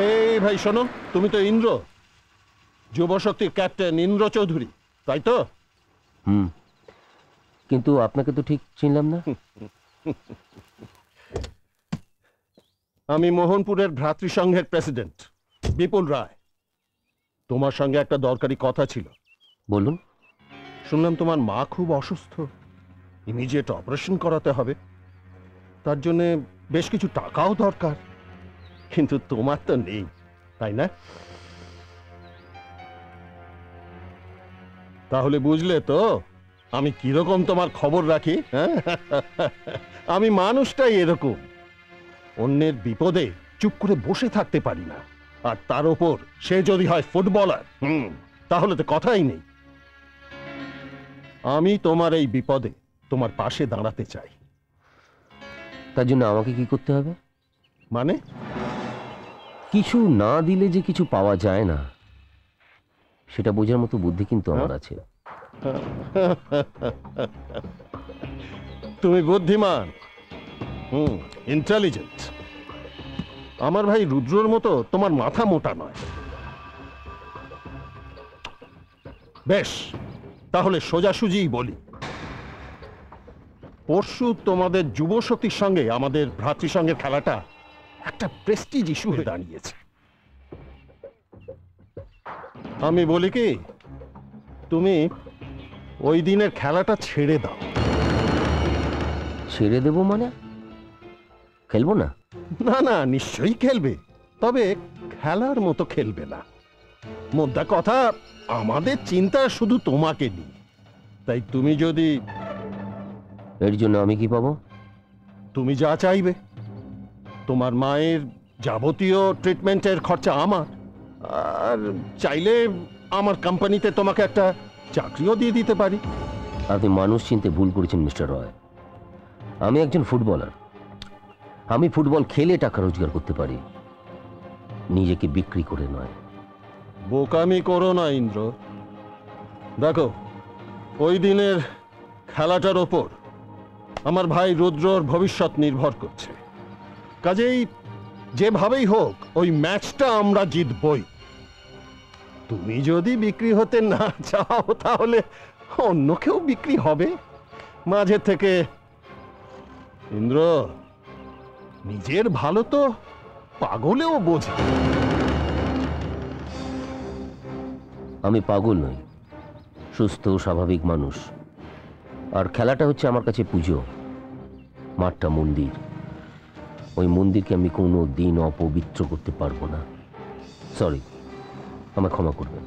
এই ভাই শোনো, তুমি তো ইন্দ্র, যুবশক্তির ক্যাপ্টেন ইন্দ্র চৌধুরী, তাই তো? কিন্তু আপনাকে তো ঠিক চিনলাম না। আমি মোহনপুরের ভ্রাতৃসংঘের প্রেসিডেন্ট বিপুল রায়। তোমার সঙ্গে একটা দরকারি কথা ছিল। বলুন। শুনলাম তোমার মা খুব অসুস্থ, ইমিডিয়েট অপারেশন করাতে হবে। তার জন্য বেশ কিছু টাকাও দরকার, কিন্তু তোমার তো নেই, তাই না? তাহলে বুঝলে তো আমি কিরকম তোমার খবর রাখি। হ্যাঁ, আমি মানুষটাই এরকম, অন্যের বিপদে চুপ করে বসে থাকতে পারি না। আর তার উপর সে যদি হয় ফুটবলার, তাহলে তো কথাই নেই। আমি তোমার এই বিপদে তোমার পাশে দাঁড়াতে চাই। তার জন্য আমাকে কি করতে হবে? মানে? কিছু না দিলে যে কিছু পাওয়া যায় না, সেটা বোঝার মতো বুদ্ধি কিন্তু আমার আছে। তুমি বুদ্ধিমান, ইন্টেলিজেন্ট। আমার ভাই রুদ্রর মতো তোমার মাথা মোটা নয়। বেশ, তাহলে সোজাসুজিই বলি। পরশু তোমাদের যুবশক্তির সঙ্গে আমাদের ভ্রাতৃসংঘের খেলাটা একটা প্রেস্টিজ ইস্যু হয়ে দাঁড়িয়েছে। আমি বলি কি, তুমি ওই দিনের খেলাটা ছেড়ে দাও। ছেড়ে দেবো মানে? খেলবো না? না না, নিশ্চয়ই খেলবে, তবে খেলার মতো খেলবে না। মোদ্দা কথা, আমাদের চিন্তা শুধু তোমাকে নিয়ে। তাই তুমি যদি... এর জন্য আমি কি পাবো? তুমি যা চাইবে। তোমার মায়ের যাবতীয় ট্রিটমেন্টের খরচা আমার, আর চাইলে আমার কোম্পানিতে তোমাকে একটা চাকরিও দিয়ে দিতে পারি। আপনি মানুষ চিনতে ভুল করেছেন মিস্টার রয়। আমি একজন ফুটবলার। আমি ফুটবল খেলে টাকা রোজগার করতে পারি, নিজেকে বিক্রি করে নয়। বোকামি করো না ইন্দ্র। দেখো, ওই দিনের খেলাটার ওপর আমার ভাই রুদ্রর ভবিষ্যৎ নির্ভর করছে। কাজেই যেভাবেই হোক ওই ম্যাচটা আমরা জিতবই। তুমি যদি বিক্রি হতে না চাও, তাহলে অন্য কেউ বিক্রি হবে মাঝে থেকে। ইন্দ্র, নিজের ভালো তো পাগলেও বোঝে। আমি পাগল নই, সুস্থ স্বাভাবিক মানুষ। আর খেলাটা হচ্ছে আমার কাছে পুজো। মাঠটা মন্দির, ওই মন্দিরকে আমি কোনো দিন অপবিত্র করতে পারবো না। সরি, আমায় ক্ষমা করবেন।